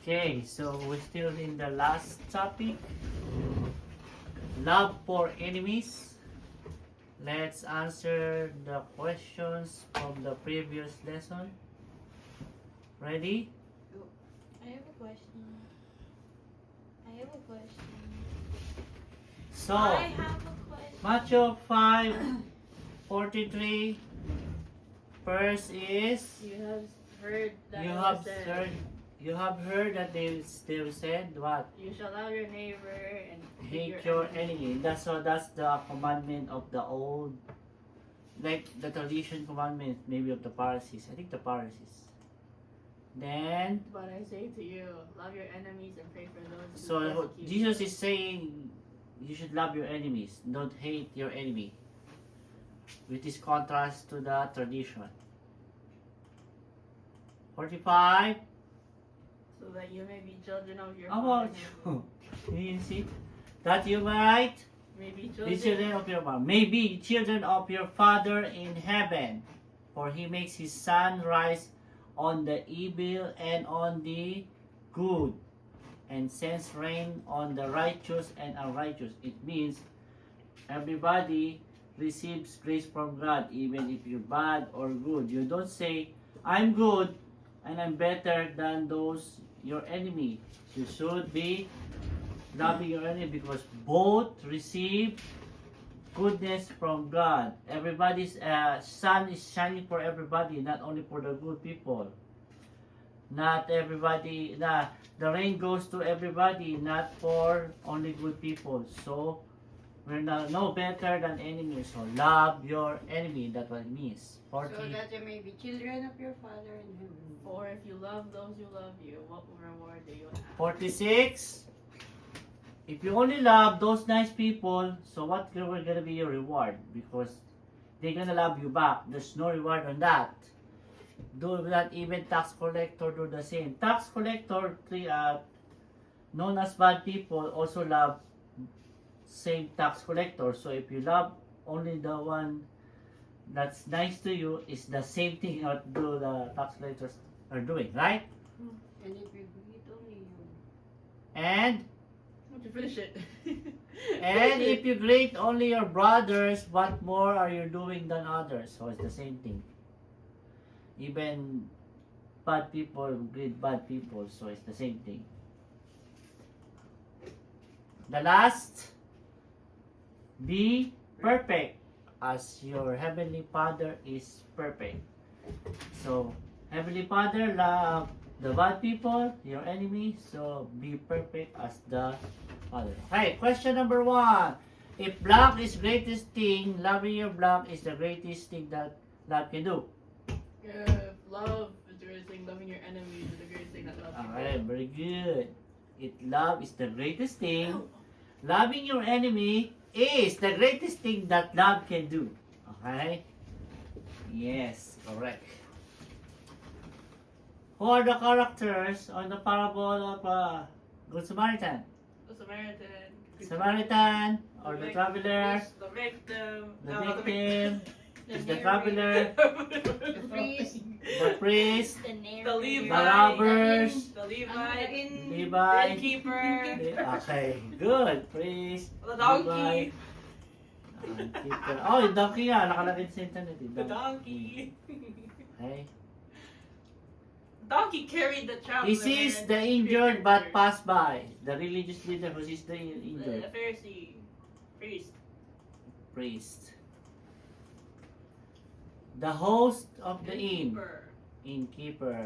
Okay, so we're still in the last topic. Love for enemies. Let's answer the questions from the previous lesson. Ready? I have a question. So, I have a question. Matthew 5:43. First is You have heard that you it have was said, heard that they've said what? you shall love your neighbor and Hate your enemy. That's the commandment of the old, like the tradition commandment maybe of the Pharisees. I think the Pharisees. Then But I say to you, love your enemies and pray for those who so persecute Jesus you. is saying you should love your enemies, don't hate your enemy, which is contrast to the tradition. 45. So that you may be children of your How Father about in you? You see that you might heaven. May be be children of your Father, may be children of your Father in heaven, for He makes His sun rise on the evil and on the good, and sends rain on the righteous and unrighteous. It means everybody receives grace from God, even if you're bad or good. You don't say, I'm good and I'm better than those your enemy. You should be loving your enemy because both receive goodness from God. Everybody's sun is shining for everybody, not only for the good people. Not everybody, the rain goes to everybody, not for only good people. So we're not no better than enemies. So love your enemy. That's what it means. 40. So that you may be children of your Father in heaven. For if you love those who love you, what reward do you have? 46. If you only love those nice people, so what will gonna be your reward? Because they're gonna love you back. There's no reward on that. Do not even tax collector do the same. Tax collector, known as bad people, also love same tax collector. So if you love only the one that's nice to you, is the same thing what do the tax collectors are doing, right? And if you greet only you. And Won't you finish it? And if you greet only your brothers, what more are you doing than others? So it's the same thing. Even bad people greet bad people, so it's the same thing. The last, be perfect as your heavenly Father is perfect. So, heavenly Father, love the bad people, your enemy, so be perfect as the Father. Hey, question number 1. If black is greatest thing, loving your black is the greatest thing that love can do. If love is the greatest thing, loving your enemies is the greatest thing that love can Alright, do. very good. If love is the greatest thing, loving your enemy is the greatest thing that love can do. Okay? Yes, correct. Who are the characters on the parable of Good Samaritan? The Samaritan. Samaritan or the traveler, The victim. the victim, is the traveler, The priest. the priest, The The Levite. the robbers, The Levite. Levi. The innkeeper. Okay, good. Priest, The donkey. Levite, keeper. Oh, yung donkey nga. Nakalagay sa internet. The donkey. Okay. Donkey carried the traveler. He sees the injured but passed by. The religious leader who sees the The injured. Pharisee. Priest. Priest. The host of the inn. Innkeeper. Innkeeper.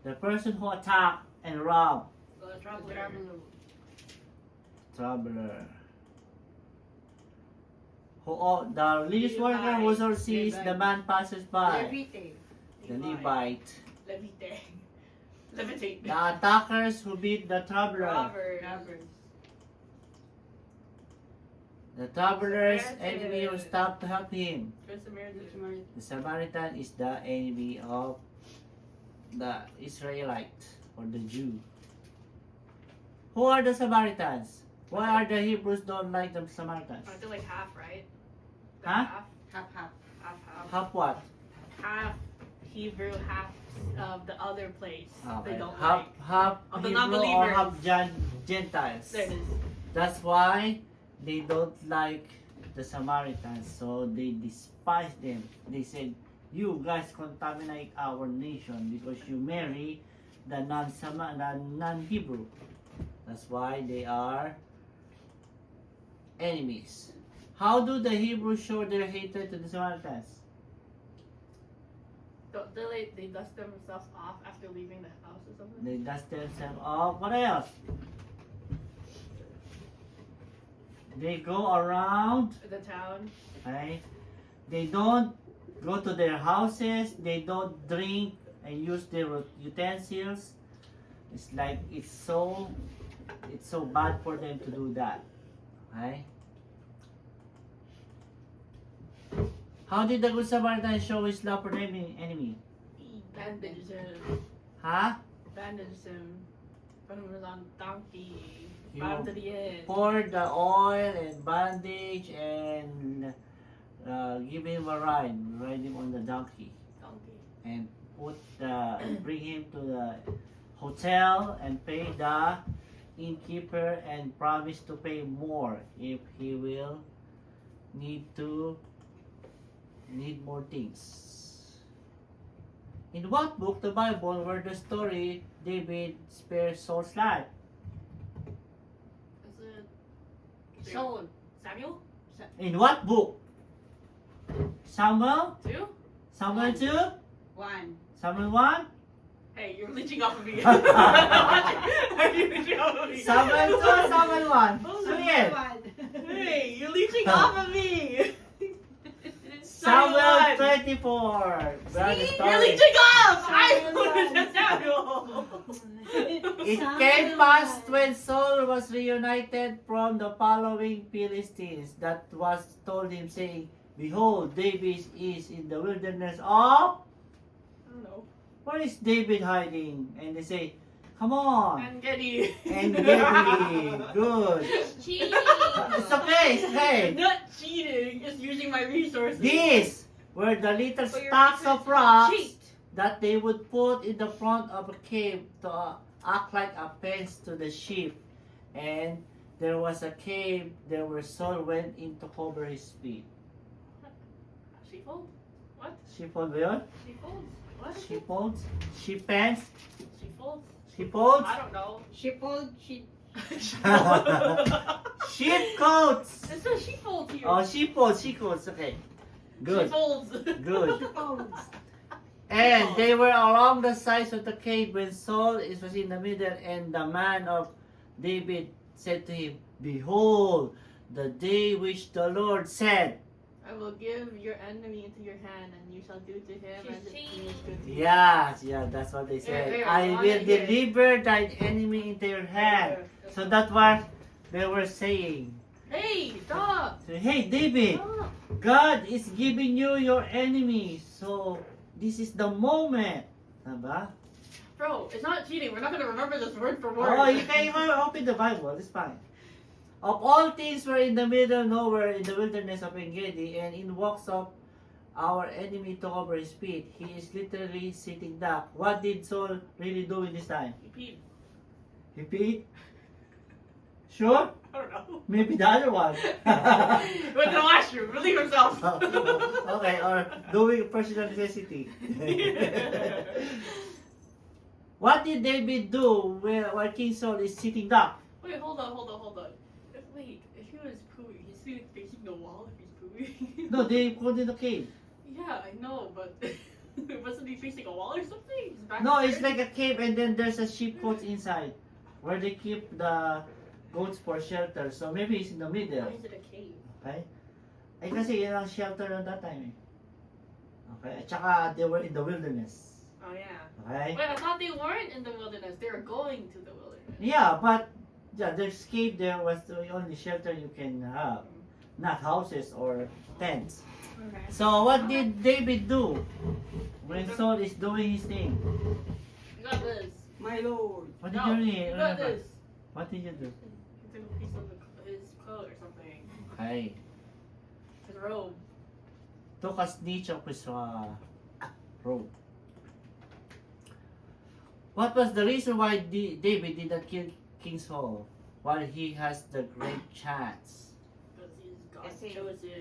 The person who attacked and robbed. The The traveler. traveler. Traveler. The religious worker who also sees the man passes by. Levite. The Levite. Levitate. Levitate. The attackers who beat the traveler. Robbers. Robbers. The traveler's Samaritan. enemy who stopped to help him. Good Samaritan. The Samaritan. The Samaritan is the enemy of the Israelite or the Jew. Who are the Samaritans? Why are the Hebrews don't like the Samaritans? Aren't they like half, right? Huh? Half, Half half. half, half. Half what? Half Hebrew, half of the other place. They Okay. don't Half, like. half Of the Hebrew or non-believers. half Gentiles. There it is. That's why they don't like the Samaritans. So they despise them. They said, you guys contaminate our nation because you marry the non-Hebrew. That's why they are enemies. How do the Hebrews show their hatred to the Samaritans? Don't they dust themselves off after leaving the house or something? They dust themselves off. What else? They go around. The town. Okay? They don't go to their houses. They don't drink and use their utensils. It's like it's so bad for them to do that. Okay? How did the Good Samaritan show his love for the enemy? He bandaged him. Huh? Bandaged him. Put him on donkey. You Brought him to the end. pour the oil and bandage and give him a ride him on the donkey, Donkey. and bring him to the hotel and pay the innkeeper and promise to pay more if he will need more things. In what book the Bible where the story David spares Saul's life? Is it Soul. Samuel? In what book? Samuel? 2? Samuel 2? 1. Samuel 1? Hey, you're leeching off of me. Are you leeching off of me? Samuel 2 or Samuel 1? Oh, Sige. Hey, you're leeching off of me. Samuel 1. 24. Brother You're story. leeching off. I Samuel wanted Samuel. It came past when Saul was reunited from the following Philistines that was told him, saying, behold, David is in the wilderness of... I don't know. Where is David hiding? And they say, come on. And Getty. And Gedi. Good. Cheating. It's okay, it's okay. Not cheating, just using my resources. These were the little For your stacks of research. rocks Cheat. that they would put in the front of a cave to act like a fence to the sheep. And there was a cave there where Saul went in to cover his feet. Sheepfold? What? Sheepfold ba yun? Sheepfolds? What? Sheepfolds? Sheep pants? Sheepfolds? Sheepfolds? I don't know. She pulled, she Sheep coats! It says sheepfolds here. Oh, sheepfolds, okay. Good, Sheepfolds. good. folds. And they were along the sides of the cave when Saul was in the middle, and the man of David said to him, behold, the day which the Lord said. I will give your enemy into your hand, and you shall do to him She's as it cheating. seems good to you. Yes, yeah, that's what they said. Here, I on will it here. deliver thine enemy into your hand. Here. So that's what they were saying. Hey, stop! So, hey, David, Stop! God is giving you your enemy. So this is the moment. Diba? Bro, it's not cheating. We're not gonna remember this word for word. Oh, you can even open the Bible. It's fine. Of all things were in the middle nowhere in the wilderness of Engedi, and in walks of our enemy to cover his feet. He is literally sitting duck. What did Saul really do in this time? He peed. He peed? Sure? I don't know. Maybe the other one. Went to the washroom. Relieve himself. Okay, or doing personal necessity. What did David do while King Saul is sitting duck? Wait, hold on. Wait, if he was pooing, he's sitting facing the wall if he's pooing. No, they put in the cave. Yeah, I know, but wasn't he facing a wall or something? His back No, was it's turned? like a cave and then there's a sheep cote inside where they keep the goats for shelter. So maybe it's in the middle. Why is it a cave? Okay? Eh kasi yan ang shelter at that time eh. Okay? At saka they were in the wilderness. Oh yeah. Okay? Wait, I thought they weren't in the wilderness. They were going to the wilderness. Yeah, but yeah, there's cave there was the only shelter you can have. Not houses or tents. Okay. So what did David do when Saul is doing his thing? You got this. My lord. What did No, you you got remember? this. What did you do? He took a piece of his coat or something. Okay. His robe. Took a snitch of his robe. What was the reason why David did not kill King Saul while he has the great chance? Because he's God Kasi- chosen.